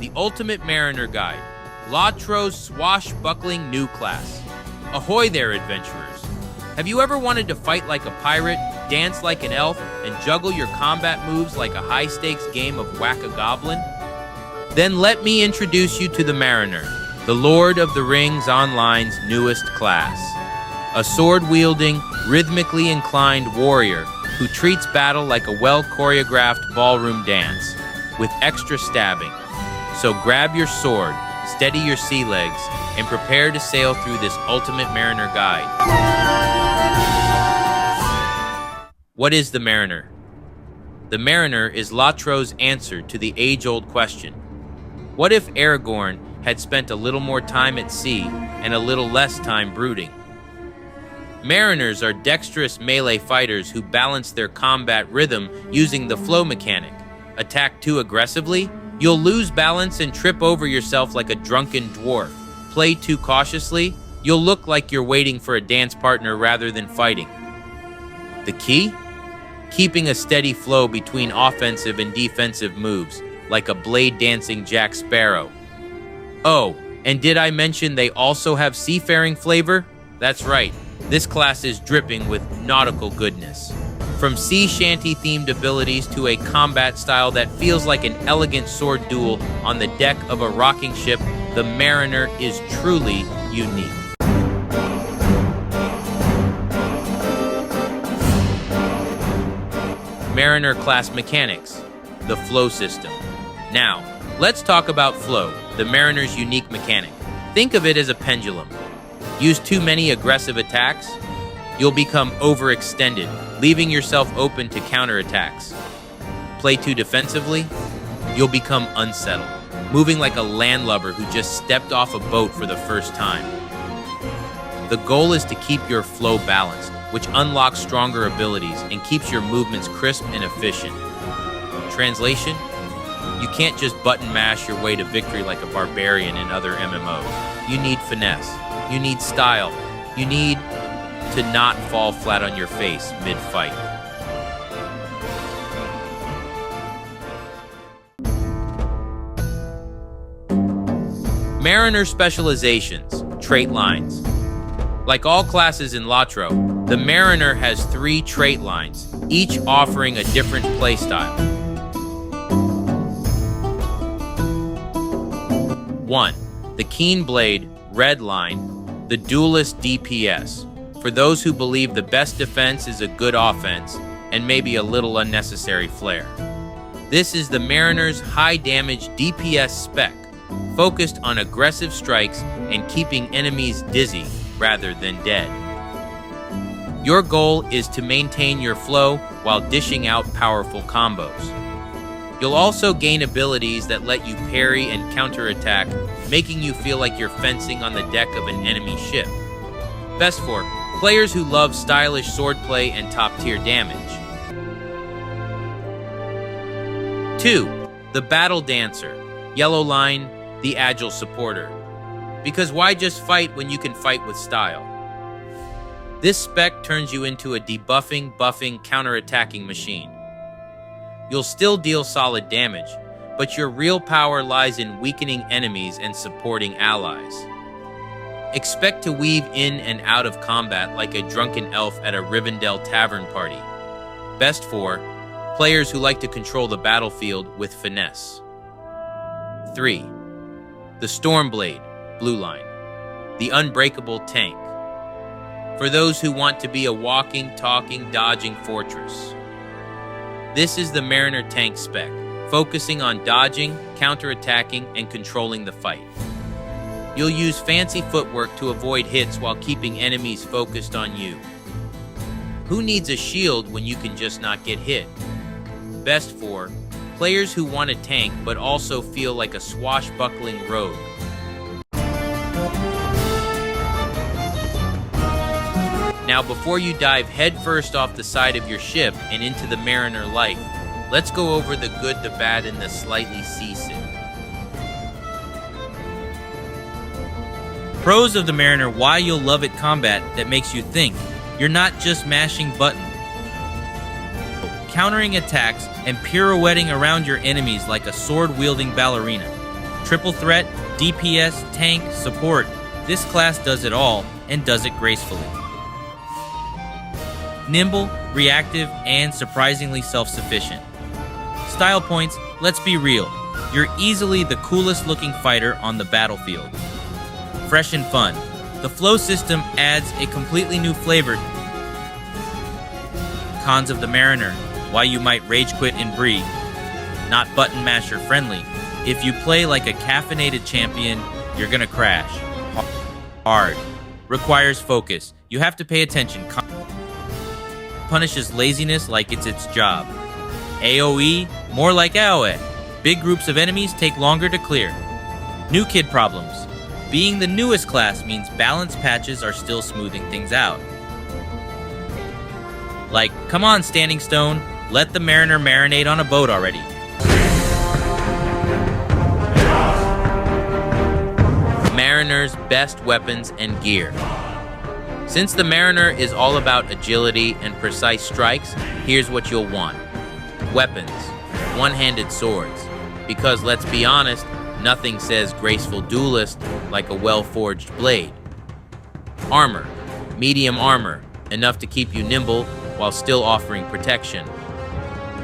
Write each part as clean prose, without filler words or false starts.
the Ultimate Mariner Guide, Lotro's swashbuckling new class. Ahoy there, adventurers! Have you ever wanted to fight like a pirate, dance like an elf, and juggle your combat moves like a high-stakes game of Whack-a-Goblin? Then let me introduce you to the Mariner, the Lord of the Rings Online's newest class. A sword-wielding, rhythmically inclined warrior who treats battle like a well-choreographed ballroom dance, with extra stabbing. So grab your sword, steady your sea legs, and prepare to sail through this Ultimate Mariner Guide. What is the Mariner? The Mariner is Lotro's answer to the age-old question. What if Aragorn had spent a little more time at sea and a little less time brooding? Mariners are dexterous melee fighters who balance their combat rhythm using the flow mechanic. Attack too aggressively, you'll lose balance and trip over yourself like a drunken dwarf. Play too cautiously, you'll look like you're waiting for a dance partner rather than fighting. The key? Keeping a steady flow between offensive and defensive moves, like a blade-dancing Jack Sparrow. Oh, and did I mention they also have seafaring flavor? That's right, this class is dripping with nautical goodness. From sea shanty-themed abilities to a combat style that feels like an elegant sword duel on the deck of a rocking ship, the Mariner is truly unique. Mariner class mechanics, the flow system. Now, let's talk about flow, the Mariner's unique mechanic. Think of it as a pendulum. Use too many aggressive attacks, you'll become overextended, leaving yourself open to counterattacks. Play too defensively, you'll become unsettled, moving like a landlubber who just stepped off a boat for the first time. The goal is to keep your flow balanced, which unlocks stronger abilities and keeps your movements crisp and efficient. Translation? You can't just button mash your way to victory like a barbarian in other MMOs. You need finesse. You need style. You need to not fall flat on your face mid-fight. Mariner Specializations, trait lines. Like all classes in Lotro, the Mariner has 3 trait lines, each offering a different playstyle. 1. The Keen Blade, red line, the Duelist DPS. For those who believe the best defense is a good offense, and maybe a little unnecessary flair. This is the Mariner's high-damage DPS spec, focused on aggressive strikes and keeping enemies dizzy rather than dead. Your goal is to maintain your flow while dishing out powerful combos. You'll also gain abilities that let you parry and counterattack, making you feel like you're fencing on the deck of an enemy ship. Best for players who love stylish swordplay and top-tier damage. 2. The Battle Dancer, yellow line, the agile supporter. Because why just fight when you can fight with style? This spec turns you into a debuffing, buffing, counterattacking machine. You'll still deal solid damage, but your real power lies in weakening enemies and supporting allies. Expect to weave in and out of combat like a drunken elf at a Rivendell tavern party. Best for players who like to control the battlefield with finesse. 3. The Stormblade, blue line, the unbreakable tank. For those who want to be a walking, talking, dodging fortress. This is the Mariner tank spec, focusing on dodging, counterattacking, and controlling the fight. You'll use fancy footwork to avoid hits while keeping enemies focused on you. Who needs a shield when you can just not get hit? Best for players who want a tank but also feel like a swashbuckling rogue. Now, before you dive headfirst off the side of your ship and into the Mariner life, let's go over the good, the bad, and the slightly seasick. Pros of the Mariner: why you'll love it combat that makes you think. You're not just mashing buttons. Countering attacks and pirouetting around your enemies like a sword-wielding ballerina. Triple threat, DPS, tank, support. This class does it all and does it gracefully. Nimble, reactive, and surprisingly self-sufficient. Style points, let's be real. You're easily the coolest looking fighter on the battlefield. Fresh and fun. The flow system adds a completely new flavor. Cons of the Mariner, why you might rage quit and breathe. Not button masher friendly. If you play like a caffeinated champion, you're gonna crash. Hard. Requires focus. You have to pay attention. Punishes laziness like it's its job. AoE, more like AoE. Big groups of enemies take longer to clear. New kid problems. Being the newest class means balance patches are still smoothing things out. Like, come on, Standing Stone, let the Mariner marinate on a boat already. Mariner's best weapons and gear. Since the Mariner is all about agility and precise strikes, here's what you'll want. Weapons, one-handed swords, because let's be honest, nothing says graceful duelist like a well-forged blade. Armor, medium armor, enough to keep you nimble while still offering protection.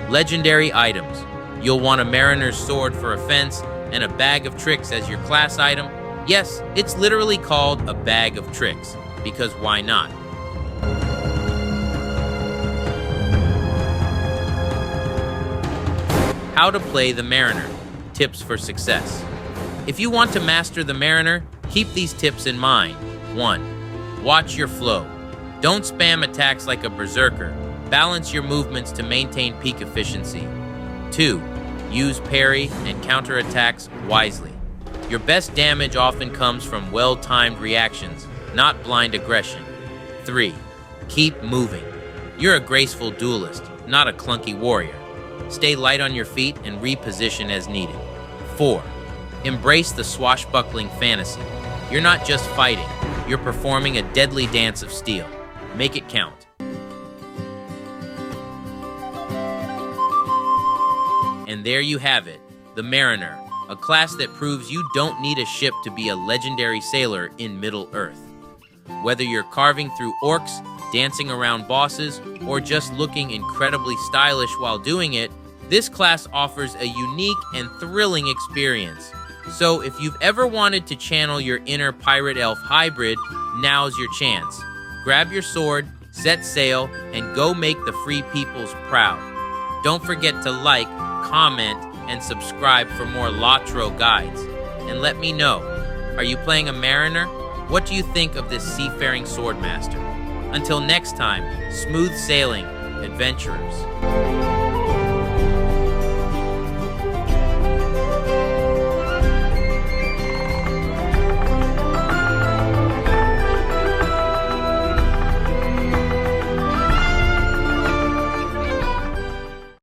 Legendary items, you'll want a Mariner's sword for offense and a bag of tricks as your class item. Yes, it's literally called a bag of tricks, because why not? How to play the Mariner. Tips for success. If you want to master the Mariner, keep these tips in mind. 1. Watch your flow. Don't spam attacks like a berserker. Balance your movements to maintain peak efficiency. 2. Use parry and counter attacks wisely. Your best damage often comes from well-timed reactions, not blind aggression. 3. Keep moving. You're a graceful duelist, not a clunky warrior. Stay light on your feet and reposition as needed. 4. Embrace the swashbuckling fantasy. You're not just fighting, you're performing a deadly dance of steel. Make it count. And there you have it, the Mariner, a class that proves you don't need a ship to be a legendary sailor in Middle-earth. Whether you're carving through orcs, dancing around bosses, or just looking incredibly stylish while doing it, this class offers a unique and thrilling experience. So if you've ever wanted to channel your inner pirate-elf hybrid, now's your chance. Grab your sword, set sail, and go make the free peoples proud. Don't forget to like, comment, and subscribe for more Lotro guides. And let me know, are you playing a Mariner? What do you think of this seafaring swordmaster? Until next time, smooth sailing, adventurers.